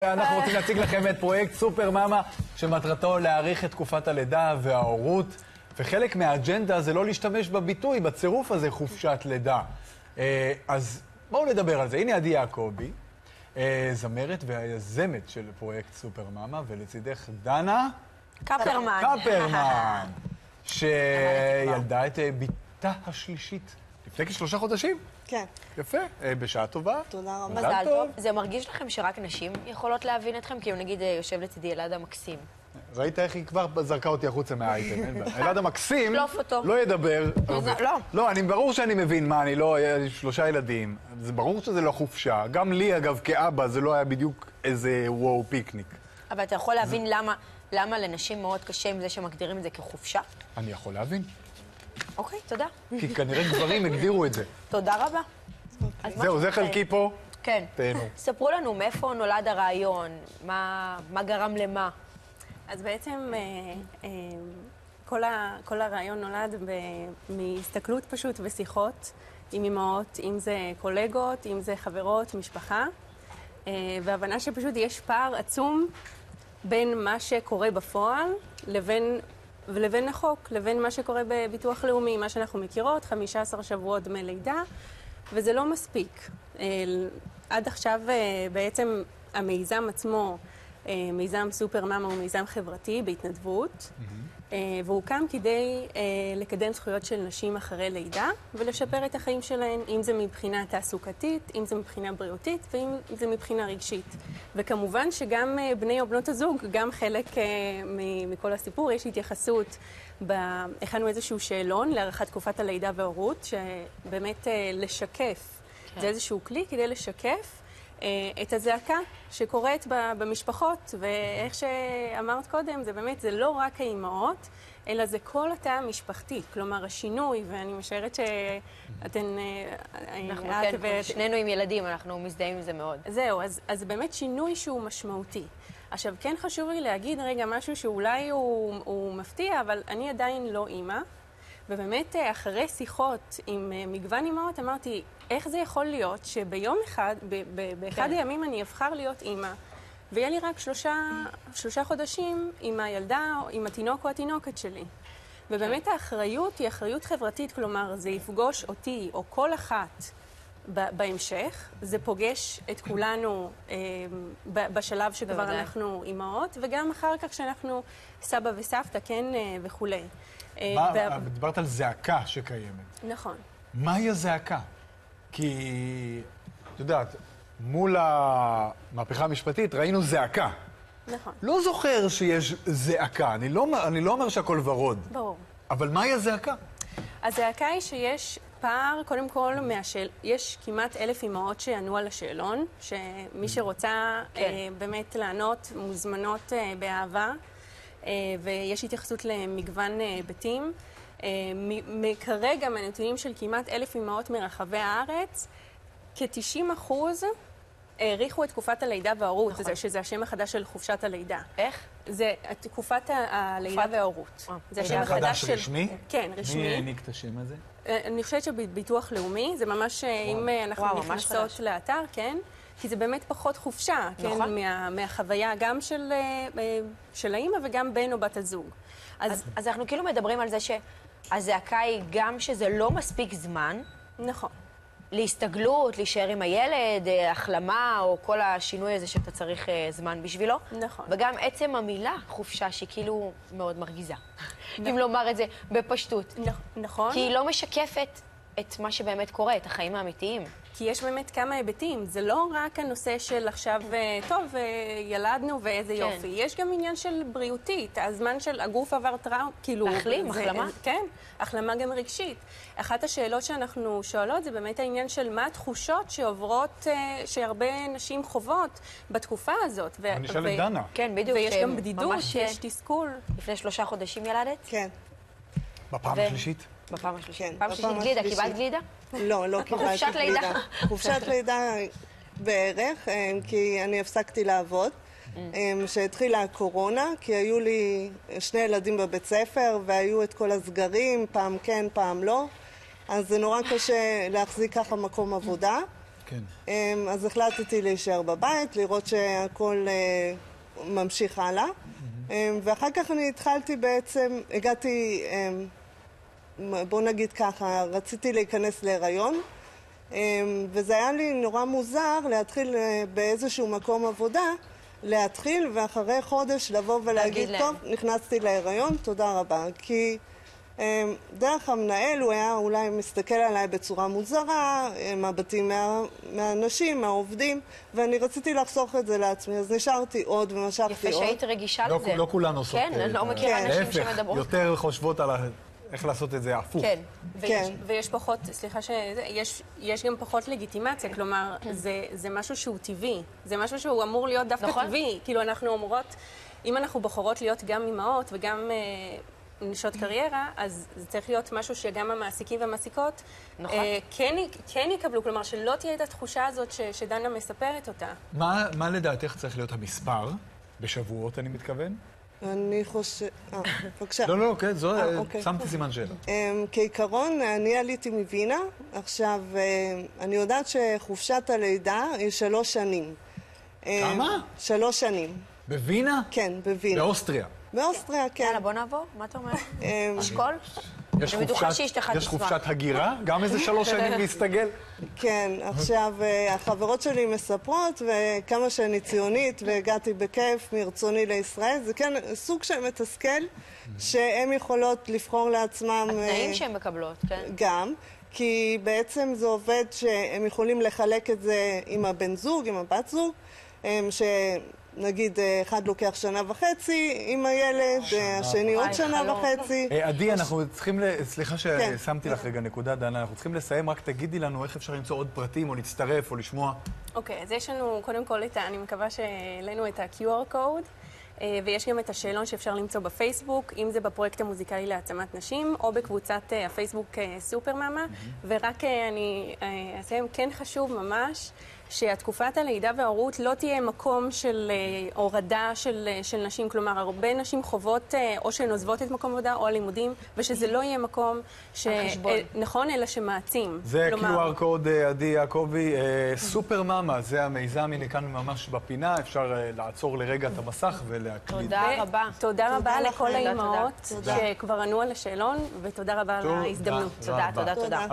אנחנו רוצים להציג לכם את פרויקט סופר מאמה, שמטרתו להאריך את תקופת הלידה וההורות, וחלק מהאג'נדה זה לא להשתמש בביטוי, בצירוף הזה, חופשת לידה. אז בואו נדבר על זה. הנה עדי יעקבי, זמרת והיזמת של פרויקט סופר מאמה, ולצידך דנה קפרמן, שילדה את ביתה השלישית לפני כ3 חודשים. כן. יפה, בשעה טובה. תודה רבה. מזל טוב. זה מרגיש לכם שרק נשים יכולות להבין אתכם? כי נגיד יושב לצידי אלעד המקסים. ראית איך היא כבר זרקה אותי החוצה מהאייטם, אין בעיה. אלעד המקסים לא ידבר הרבה. לא, ברור שאני מבין מה, אני לא, יש 3 ילדים. זה ברור שזה לא חופשה. גם לי, אגב, כאבא, זה לא היה בדיוק איזה וואו פיקניק. אבל אתה יכול להבין למה לנשים מאוד קשה עם זה שמגדירים את זה כחופשה? אני יכול להבין. אוקיי, תודה. כי כנראה גברים הגדירו את זה. תודה רבה. זהו, זה חלקי פה. כן. תהנו. ספרו לנו מאיפה נולד הרעיון, מה גרם למה. אז בעצם כל הרעיון נולד מהסתכלות פשוט ושיחות עם אמהות, אם זה קולגות, אם זה חברות, משפחה, והבנה שפשוט יש פער עצום בין מה שקורה בפועל לבין החוק, לבין מה שקורה בביטוח לאומי, מה שאנחנו מכירות, 15 שבועות דמי לידה, וזה לא מספיק. עד עכשיו בעצם המיזם עצמו, מיזם סופר מאמה הוא מיזם חברתי בהתנדבות, והוא קם כדי לקדם זכויות של נשים אחרי לידה ולשפר את החיים שלהן, אם זה מבחינה תעסוקתית, אם זה מבחינה בריאותית ואם זה מבחינה רגשית. וכמובן שגם בני או בנות הזוג, גם חלק מכל הסיפור, יש התייחסות, הכנו איזשהו שאלון להארכת תקופת הלידה וההורות, שבאמת לשקף, זה איזשהו כלי כדי לשקף את הזעקה שקורית במשפחות, ואיך שאמרת קודם, זה באמת, זה לא רק האימהות, אלא זה כל התא המשפחתי. כלומר, השינוי, ואני משערת שאתן... אנחנו כן, שנינו עם ילדים, אנחנו מזדהים עם זה מאוד. זהו, אז באמת שינוי שהוא משמעותי. עכשיו, כן חשוב לי להגיד רגע משהו שאולי הוא מפתיע, אבל אני עדיין לא אימא, ובאמת אחרי שיחות עם מגוון אימהות אמרתי, איך זה יכול להיות שביום אחד, באחד הימים אני אבחר להיות אימא, ויהיה לי רק 3 חודשים עם הילדה, עם התינוק או התינוקת שלי. ובאמת האחריות היא אחריות חברתית, כלומר זה יפגוש אותי או כל אחת בהמשך, זה פוגש את כולנו בשלב שכבר אנחנו אימהות, וגם אחר כך שאנחנו סבא וסבתא, כן, וכולי. דיברת על זעקה שקיימת. נכון. מהי הזעקה? כי, את יודעת, מול המהפכה המשפטית ראינו זעקה. נכון. לא זוכר שיש זעקה, אני לא אומר שהכל ורוד. ברור. אבל מהי הזעקה? הזעקה היא שיש פער, קודם כל, יש כמעט 1,000 אמהות שענו על השאלון, שמי שרוצה באמת לענות מוזמנות באהבה, ויש התייחסות למגוון היבטים. כרגע, מהנתונים של כמעט 1,000 אמהות מרחבי הארץ, כ-90% העריכו את תקופת הלידה וההורות, שזה השם החדש של חופשת הלידה. איך? זה תקופת הלידה וההורות. זה השם החדש של... רשמי? כן, רשמי. מי העניק את השם הזה? אני חושבת שביטוח לאומי, זה ממש, אם אנחנו נכנסות לאתר, כן? כי זה באמת פחות חופשה, כן? מהחוויה גם של האמא וגם בן או בת הזוג. אז אנחנו כאילו מדברים על זה שהזעקה היא גם שזה לא מספיק זמן. נכון. להסתגלות, להישאר עם הילד, החלמה, או כל השינוי הזה שאתה צריך זמן בשבילו. נכון. וגם עצם המילה חופשה, שהיא כאילו מאוד מרגיזה. אם לומר את זה בפשטות. נכון. כי היא לא משקפת את מה שבאמת קורה, את החיים האמיתיים. כי יש באמת כמה היבטים. זה לא רק הנושא של עכשיו, טוב, ילדנו ואיזה יופי. יש גם עניין של בריאותית. הזמן של הגוף עבר טראומה, כאילו... להחלים, החלמה? כן, החלמה גם רגשית. אחת השאלות שאנחנו שואלות זה באמת העניין של מה התחושות שעוברות, שהרבה נשים חובות בתקופה הזאת. אני שואל את דנה. כן, בדיוק. ויש גם בדידות, יש תסכול. לפני 3 חודשים ילדת? כן. בפעם השלישית? בפעם השלישית. כן, פעם שלישית גלידה, קיבלת גלידה? לא קיבלתי גלידה. חופשת לידה בערך, כי אני הפסקתי לעבוד. שהתחילה הקורונה, כי היו לי 2 ילדים בבית ספר, והיו את כל הסגרים, פעם כן, פעם לא. אז זה נורא קשה להחזיק ככה מקום עבודה. כן. אז החלטתי להישאר בבית, לראות שהכל ממשיך הלאה. ואחר כך אני התחלתי בעצם, הגעתי, בוא נגיד ככה, רציתי להיכנס להיריון, וזה היה לי נורא מוזר להתחיל באיזשהו מקום עבודה, להתחיל ואחרי חודש לבוא ולהגיד, טוב, נכנסתי להיריון, תודה רבה. כי דרך המנהל הוא היה אולי מסתכל עליי בצורה מוזרה, מבטים מהאנשים, מהעובדים, ואני רציתי לחסוך את זה לעצמי, אז נשארתי עוד ומשכתי עוד. יפה שהיית רגישה לזה. לא כולן עושות. כן, אני לא מכירה אנשים שמדברות. יותר חושבות על איך לעשות את זה הפוך. כן. ויש פחות, סליחה, יש גם פחות לגיטימציה, כלומר, זה משהו שהוא טבעי. זה משהו שהוא אמור להיות דווקא טבעי. כאילו, אנחנו אומרות, אם אנחנו בוחרות להיות גם אימהות וגם נשות קריירה, אז זה צריך להיות משהו שגם המעסיקים והמעסיקות כן יקבלו, כלומר, שלא תהיה את התחושה הזאת שדנה מספרת אותה. מה לדעתך צריך להיות המספר? בשבועות, אני מתכוון? אני חושב... בבקשה. לא, כן, שמתי סימן שאלה. כעיקרון, אני עליתי מווינה. עכשיו, אני יודעת שחופשת הלידה היא 3 שנים. כמה? 3 שנים. בווינה? כן, בווינה. באוסטריה. באוסטריה, כן. יאללה, בוא נעבור. מה אתה אומר? אשכול? יש חופשת הגירה? גם איזה 3 שנים להסתגל? כן, עכשיו, החברות שלי מספרות, וכמה שאני ציונית, והגעתי בכיף מרצוני לישראל, זה כן סוג של מתסכל, שהן יכולות לבחור לעצמם... התנאים שהן מקבלות, כן. גם, כי בעצם זה עובד שהם יכולים לחלק את זה עם הבן זוג, עם הבת זוג, נגיד, אחד לוקח 1.5 שנה עם הילד, השני עוד 1.5 שנה. עדי, אנחנו צריכים, סליחה ששמתי לך רגע נקודה, דנה, אנחנו צריכים לסיים, רק תגידי לנו איך אפשר למצוא עוד פרטים, או להצטרף, או לשמוע. אוקיי, אז יש לנו קודם כל, אני מקווה שהעלינו את ה-QR code, ויש גם את השאלון שאפשר למצוא בפייסבוק, אם זה בפרויקט המוזיקלי להעצמת נשים, או בקבוצת הפייסבוק סופר מאמה, ורק אני אסיים, כן חשוב ממש, שהתקופת הלידה וההורות לא תהיה מקום של הורדה של נשים, כלומר, הרבה נשים חוות או שהן עוזבות את מקום עבודה או הלימודים, ושזה לא יהיה מקום נכון, אלא שמעצים. זה QR code, עדי יעקבי, סופר מאמה, זה המיזם, הנה כאן ממש בפינה, אפשר לעצור לרגע את המסך ולהקליד. תודה רבה. תודה רבה לכל האימהות שכבר ענו על השאלון, ותודה רבה על ההזדמנות. תודה.